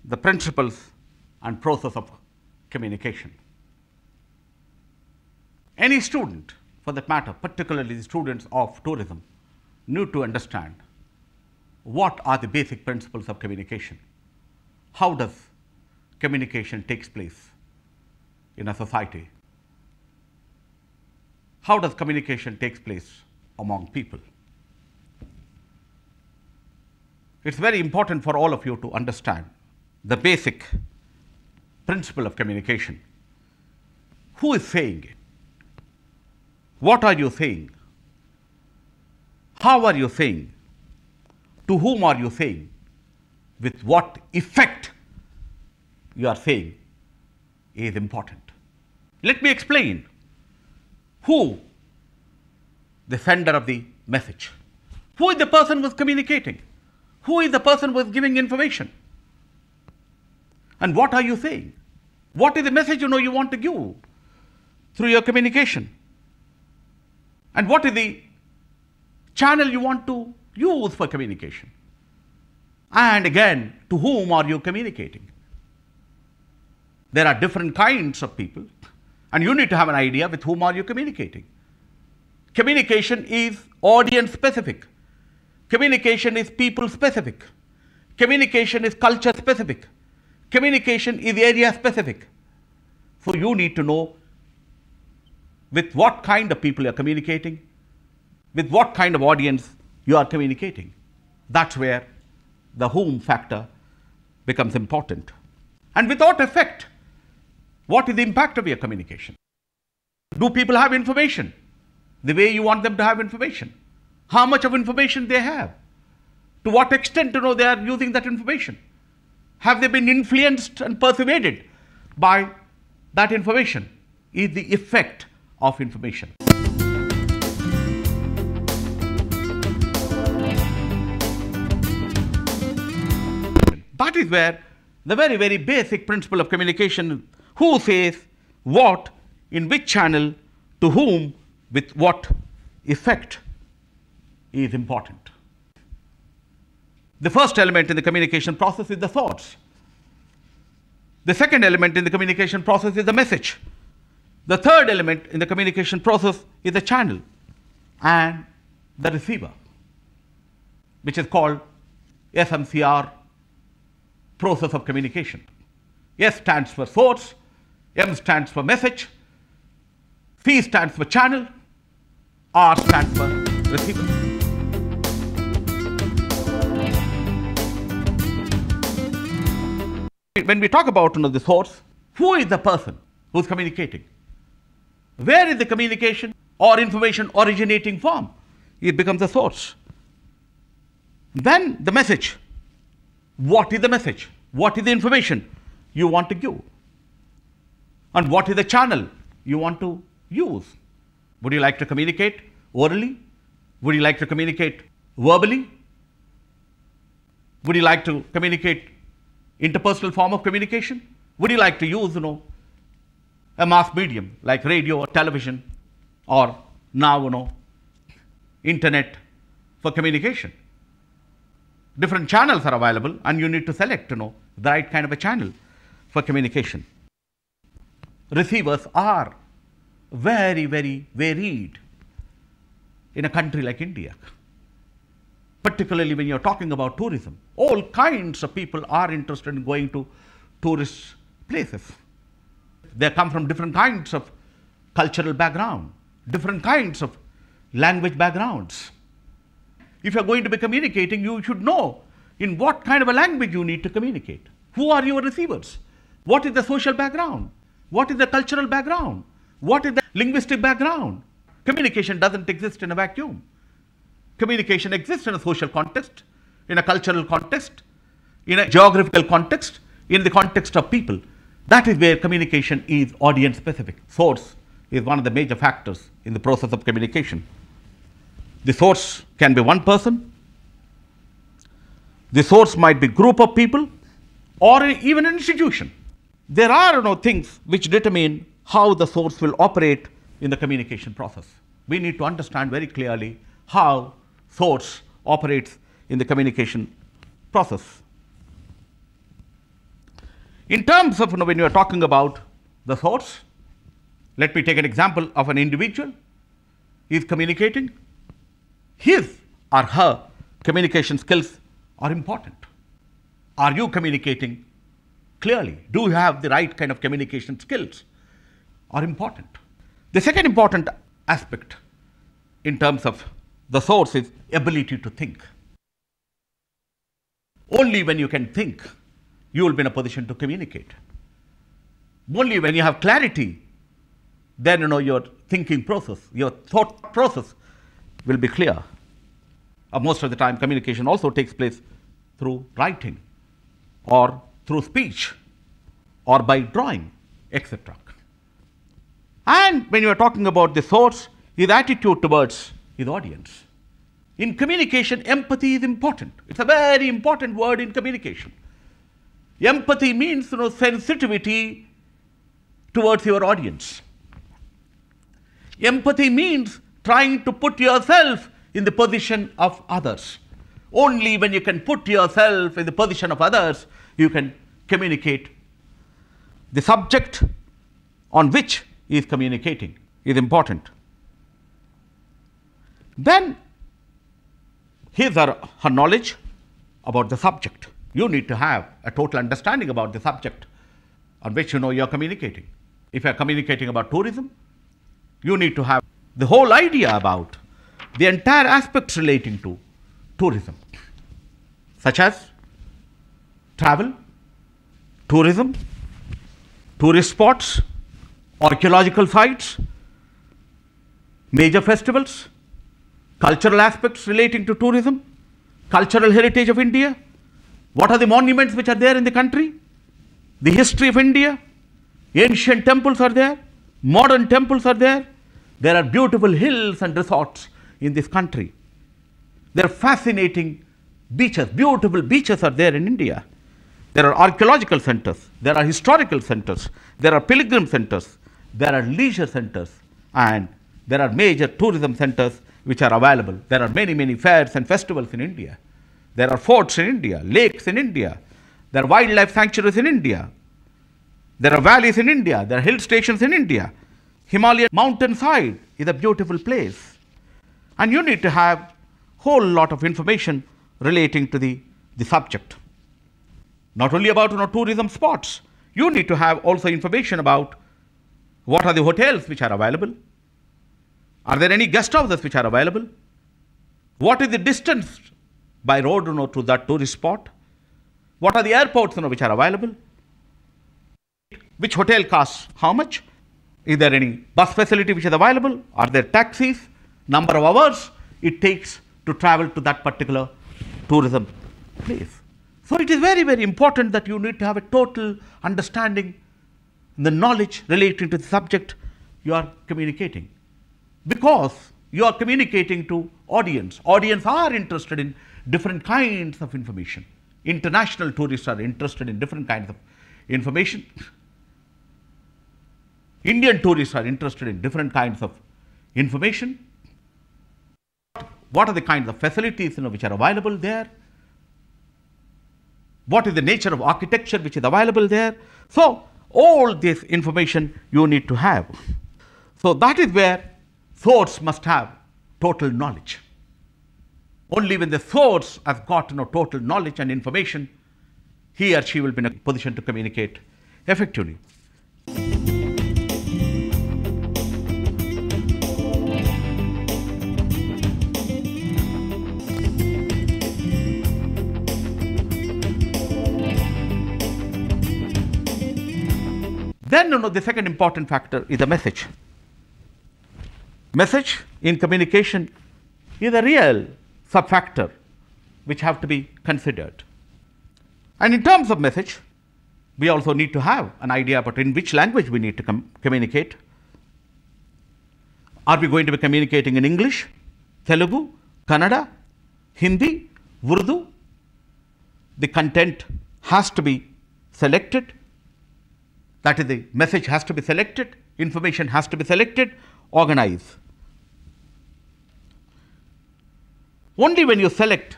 the principles and process of communication. Any student, for that matter, particularly the students of tourism, need to understand what are the basic principles of communication. How does communication takes place in a society? How does communication takes place among people? It's very important for all of you to understand the basic principle of communication. Who is saying it? What are you saying? How are you saying? To whom are you saying? With what effect you are saying is important. Let me explain. Who? The sender of the message. Who is the person who is communicating? Who is the person who is giving information? And what are you saying? What is the message you want to give through your communication? And what is the channel you want to use for communication? And again, to whom are you communicating? There are different kinds of people, and you need to have an idea with whom are you communicating. Communication is audience specific. Communication is people specific. Communication is culture specific. Communication is area specific. So you need to know with what kind of people you are communicating, with what kind of audience you are communicating. That's where the whom factor becomes important. And without effect, what is the impact of your communication? Do people have information the way you want them to have information? How much of information they have? To what extent they are using that information? Have they been influenced and persuaded by that information? Is the effect of information. That is where the very, very basic principle of communication, who says what, in which channel, to whom, with what effect, is important. The first element in the communication process is the thoughts. The second element in the communication process is the message. The third element in the communication process is the channel and the receiver, which is called SMCR, process of communication. S stands for source, M stands for message, C stands for channel, R stands for receiver. When we talk about the source, who is the person who is communicating? Where is the communication or information originating from? It becomes the source. Then the message. What is the message? What is the information you want to give? And what is the channel you want to use? Would you like to communicate orally? Would you like to communicate verbally? Would you like to communicate interpersonal form of communication? Would you like to use a mass medium like radio or television or now internet for communication? Different channels are available and you need to select the right kind of a channel for communication. Receivers are very, very varied in a country like India, particularly when you're talking about tourism. All kinds of people are interested in going to tourist places. They come from different kinds of cultural background, different kinds of language backgrounds. If you're going to be communicating, you should know in what kind of a language you need to communicate. Who are your receivers? What is the social background? What is the cultural background? What is the linguistic background? Communication doesn't exist in a vacuum. Communication exists in a social context, in a cultural context, in a geographical context, in the context of people. That is where communication is audience specific. Source is one of the major factors in the process of communication. The source can be one person. The source might be a group of people or even an institution. There are things which determine how the source will operate in the communication process. We need to understand very clearly how source operates in the communication process. In terms of, when you are talking about the source, let me take an example of an individual. He is communicating. His or her communication skills are important. Are you communicating clearly? Do you have the right kind of communication skills? Are important. The second important aspect in terms of the source is ability to think. Only when you can think, you will be in a position to communicate. Only when you have clarity, then your thinking process, your thought process will be clear. Most of the time, communication also takes place through writing, or through speech, or by drawing, etc. And when you are talking about the source, his attitude towards his audience. In communication, empathy is important. It's a very important word in communication. Empathy means sensitivity towards your audience. Empathy means trying to put yourself in the position of others. Only when you can put yourself in the position of others, you can communicate. The subject on which he is communicating is important. Then his or her knowledge about the subject. You need to have a total understanding about the subject on which you are communicating. If you are communicating about tourism, you need to have the whole idea about the entire aspects relating to tourism, such as travel, tourism, tourist spots, archaeological sites, major festivals, cultural aspects relating to tourism, cultural heritage of India. What are the monuments which are there in the country? The history of India. Ancient temples are there. Modern temples are there. There are beautiful hills and resorts in this country. There are fascinating beaches. Beautiful beaches are there in India. There are archaeological centers. There are historical centers. There are pilgrim centers. There are leisure centers. And there are major tourism centers which are available. There are many, many fairs and festivals in India. There are forts in India, lakes in India. There are wildlife sanctuaries in India. There are valleys in India. There are hill stations in India. Himalayan mountainside is a beautiful place. And you need to have whole lot of information relating to the subject. Not only about tourism spots. You need to have also information about what are the hotels which are available. Are there any guest houses which are available? What is the distance by road to that tourist spot? What are the airports which are available? Which hotel costs how much? Is there any bus facility which is available? Are there taxis? Number of hours it takes to travel to that particular tourism place. So it is very, very important that you need to have a total understanding, the knowledge relating to the subject you are communicating. Because you are communicating to audience. Audience are interested in different kinds of information. International tourists are interested in different kinds of information. Indian tourists are interested in different kinds of information. What are the kinds of facilities which are available there? What is the nature of architecture which is available there? So all this information you need to have. So that is where source must have total knowledge. Only when the source has got total knowledge and information, he or she will be in a position to communicate effectively. Then the second important factor is the message. Message in communication is a real sub-factor which have to be considered. And in terms of message, we also need to have an idea about in which language we need to communicate. Are we going to be communicating in English, Telugu, Kannada, Hindi, Urdu? The content has to be selected. That is, the message has to be selected, information has to be selected, organized. Only when you select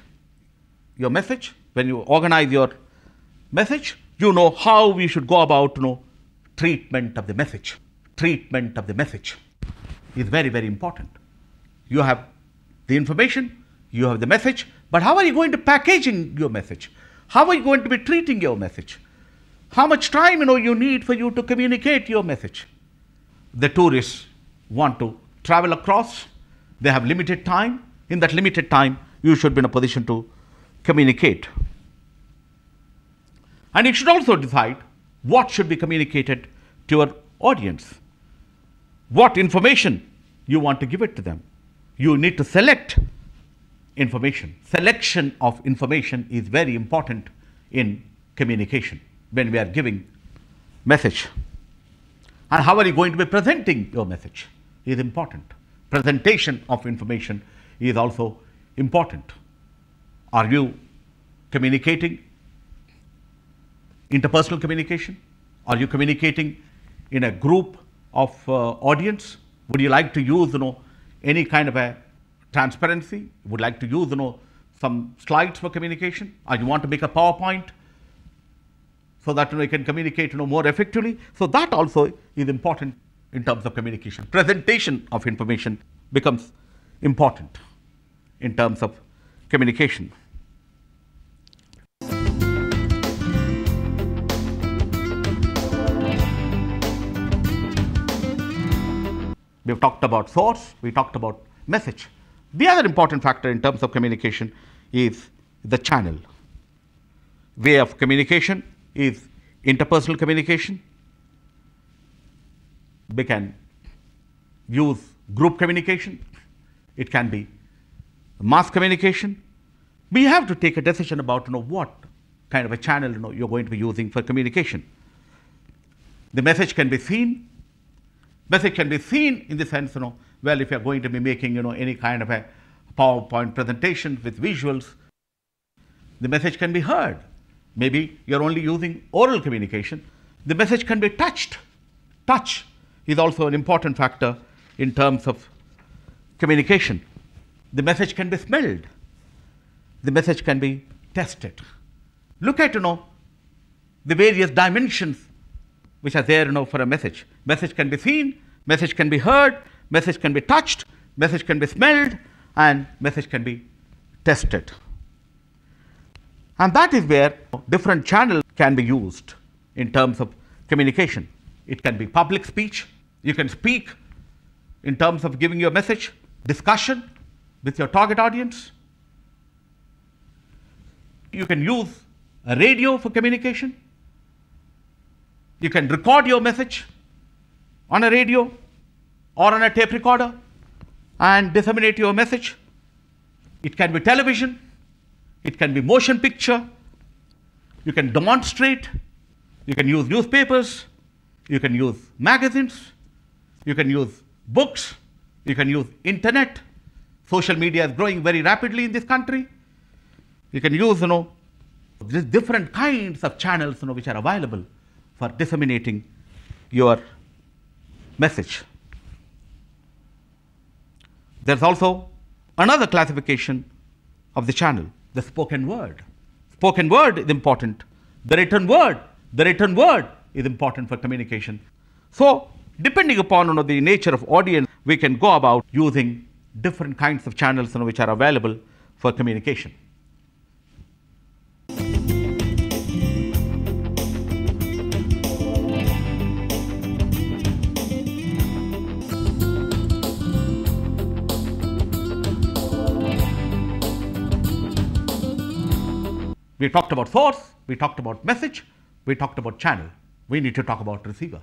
your message, when you organize your message, You know how we should go about, treatment of the message. Treatment of the message is very, very important. You have the information, you have the message, but how are you going to packaging your message? How are you going to be treating your message? How much time, you need for you to communicate your message? The tourists want to travel across. They have limited time. In that limited time, you should be in a position to communicate. And you should also decide what should be communicated to your audience. What information you want to give it to them. You need to select information. Selection of information is very important in communication when we are giving message. And how are you going to be presenting your message is important. Presentation of information is also important. Are you communicating interpersonal communication? Are you communicating in a group of audience? Would you like to use any kind of a transparency? Would like to use some slides for communication? Or you want to make a PowerPoint so that you can communicate more effectively? So that also is important in terms of communication. Presentation of information becomes important in terms of communication. We've talked about source, we talked about message. The other important factor in terms of communication is the channel. Way of communication is interpersonal communication. We can use group communication. It can be mass communication. We have to take a decision about what kind of a channel you're going to be using for communication. The message can be seen. Message can be seen in the sense, well, if you're going to be making, any kind of a PowerPoint presentation with visuals, the message can be heard. Maybe you're only using oral communication. The message can be touched. Touch is also an important factor in terms of communication. The message can be smelled. The message can be tested. Look at, the various dimensions which are there, for a message. Message can be seen, message can be heard, message can be touched, message can be smelled, and message can be tested. And that is where different channels can be used in terms of communication. It can be public speech. You can speak in terms of giving your message, discussion with your target audience. You can use a radio for communication. You can record your message on a radio or on a tape recorder and disseminate your message. It can be television. It can be motion picture. You can demonstrate. You can use newspapers. You can use magazines. You can use books. You can use internet. Social media is growing very rapidly in this country. You can use, different kinds of channels, which are available for disseminating your message. There's also another classification of the channel, the spoken word. Spoken word is important. The written word is important for communication. So, depending upon the nature of audience, we can go about using different kinds of channels which are available for communication. We talked about source, we talked about message, we talked about channel. We need to talk about receiver.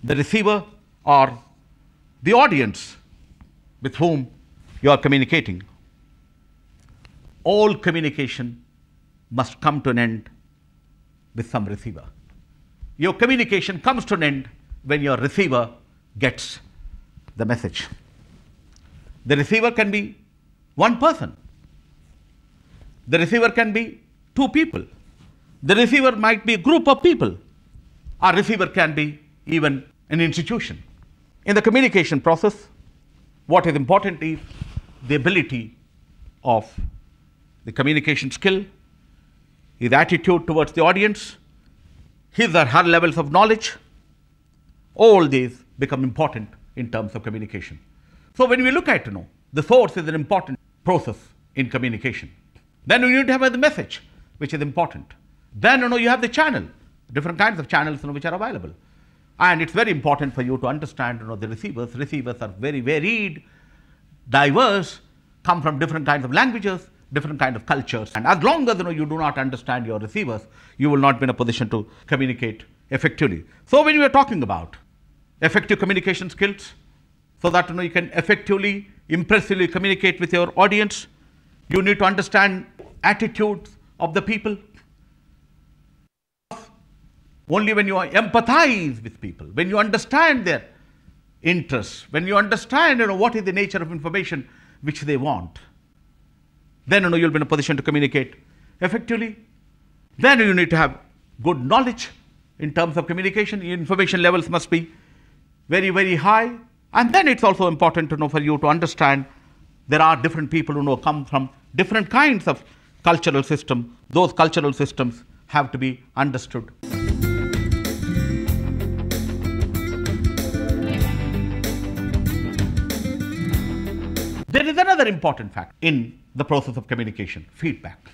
The receiver or the audience with whom you are communicating. All communication must come to an end with some receiver. Your communication comes to an end when your receiver gets the message. The receiver can be one person. The receiver can be two people. The receiver might be a group of people. Our receiver can be even an institution. In the communication process, what is important is the ability of the communication skill, his attitude towards the audience, his or her levels of knowledge. All these become important in terms of communication. So when we look at, the source is an important process in communication. Then you need to have the message, which is important. Then, you have the channel, different kinds of channels, which are available. And it's very important for you to understand, the receivers. Receivers are very varied, diverse, come from different kinds of languages, different kinds of cultures. And as long as, you do not understand your receivers, you will not be in a position to communicate effectively. So when we are talking about effective communication skills, so that, you can effectively, impressively communicate with your audience, you need to understand attitudes of the people. Only when you empathize with people, when you understand their interests, when you understand, what is the nature of information which they want, then, you'll be in a position to communicate effectively. Then you need to have good knowledge in terms of communication. Your information levels must be very, very high. And then it's also important for you to understand there are different people who come from different kinds of cultural system. Those cultural systems have to be understood. There is another important fact in the process of communication: feedback.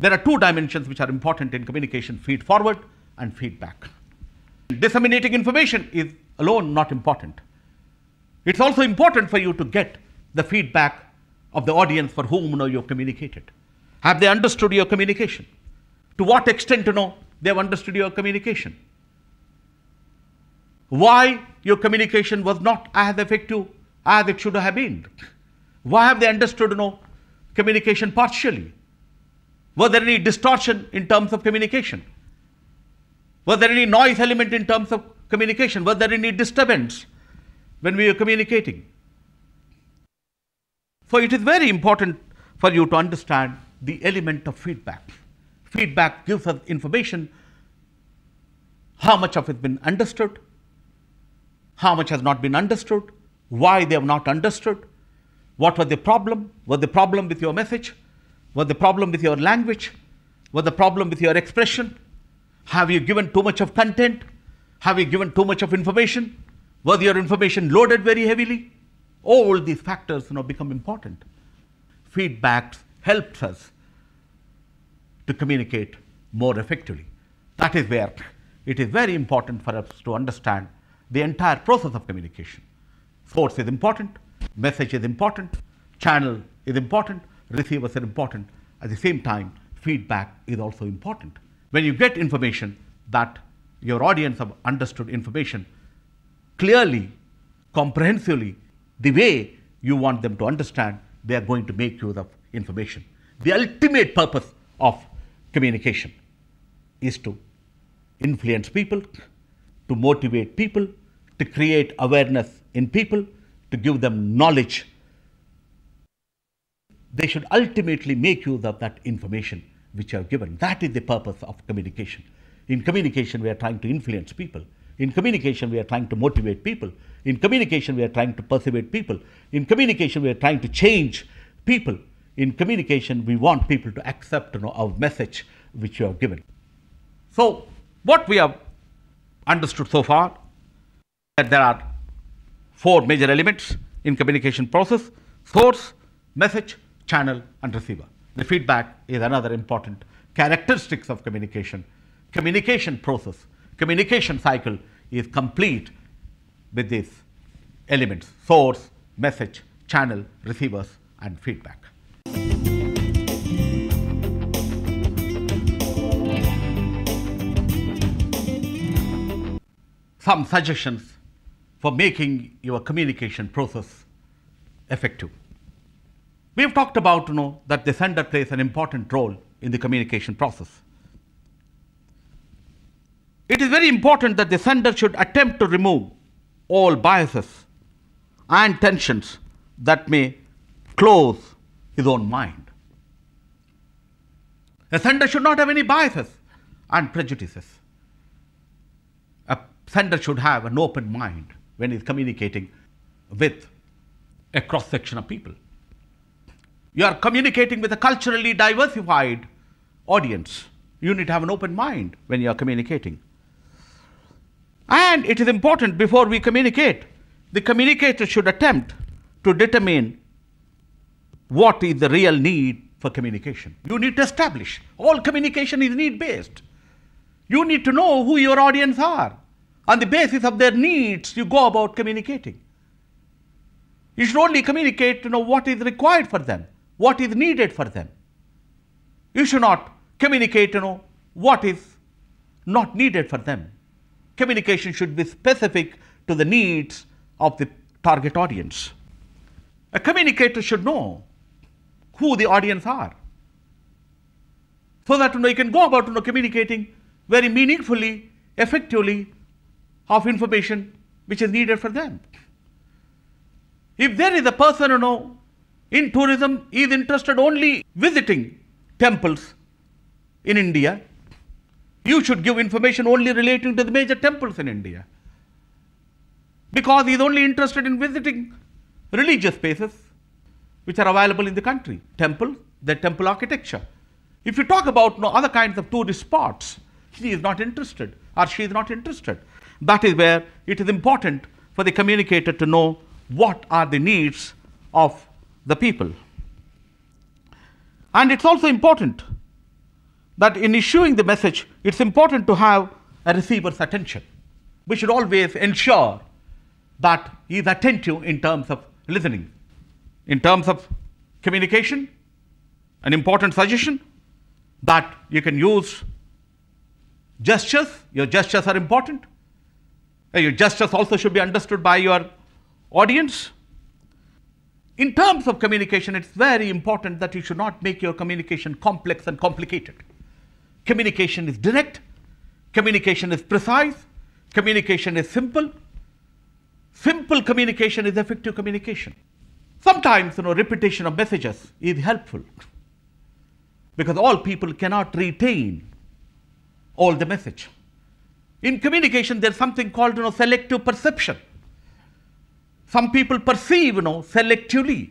There are two dimensions which are important in communication: feed forward and feedback. Disseminating information is alone not important. It's also important for you to get the feedback of the audience for whom you have communicated. Have they understood your communication? To what extent they have understood your communication? Why your communication was not as effective as it should have been? Why have they understood communication partially? Was there any distortion in terms of communication? Was there any noise element in terms of communication? Was there any disturbance when we were communicating? So it is very important for you to understand the element of feedback. Feedback gives us information, how much of it has been understood, how much has not been understood, why they have not understood, what was the problem? Was the problem with your message? Was the problem with your language? Was the problem with your expression? Have you given too much of content? Have you given too much of information? Was your information loaded very heavily? All these factors become important. Feedback helps us to communicate more effectively. That is where it is very important for us to understand the entire process of communication. Source is important, message is important, channel is important, receivers are important. At the same time, feedback is also important. When you get information that your audience have understood information clearly, comprehensively, the way you want them to understand, they are going to make use of information. The ultimate purpose of communication is to influence people, to motivate people, to create awareness in people, to give them knowledge. They should ultimately make use of that information which you have given. That is the purpose of communication. In communication, we are trying to influence people. In communication, we are trying to motivate people. In communication, we are trying to persuade people. In communication, we are trying to change people. In communication, we want people to accept our message which you have given. So, what we have understood so far, that there are four major elements in communication process: source, message, channel, and receiver. The feedback is another important characteristics of communication. Communication process, communication cycle is complete with these elements: source, message, channel, receivers, and feedback. Some suggestions for making your communication process effective. We have talked about that the sender plays an important role in the communication process. It is very important that the sender should attempt to remove all biases and tensions that may close his own mind. A sender should not have any biases and prejudices. A sender should have an open mind when he is communicating with a cross section of people. You are communicating with a culturally diversified audience. You need to have an open mind when you are communicating. And it is important, before we communicate, the communicator should attempt to determine what is the real need for communication. You need to establish. All communication is need-based. You need to know who your audience are. On the basis of their needs, you go about communicating. You should only communicate to know what is required for them, what is needed for them. You should not communicate to know what is not needed for them. Communication should be specific to the needs of the target audience. A communicator should know who the audience are, so that you can go about communicating very meaningfully, effectively, of information which is needed for them. If there is a person in tourism is interested only visiting temples in India, you should give information only relating to the major temples in India, because he is only interested in visiting religious spaces which are available in the country, temple, the temple architecture. If you talk about other kinds of tourist spots, he is not interested or she is not interested. That is where it is important for the communicator to know what are the needs of the people. And it's also important that in issuing the message, it's important to have a receiver's attention. We should always ensure that he is attentive in terms of listening. In terms of communication, an important suggestion that you can use gestures. Your gestures are important. Your gestures also should be understood by your audience. In terms of communication, it's very important that you should not make your communication complex and complicated. Communication is direct. Communication is precise. Communication is simple. Simple communication is effective communication. Sometimes, repetition of messages is helpful, because all people cannot retain all the message. In communication, there's something called selective perception. Some people perceive selectively.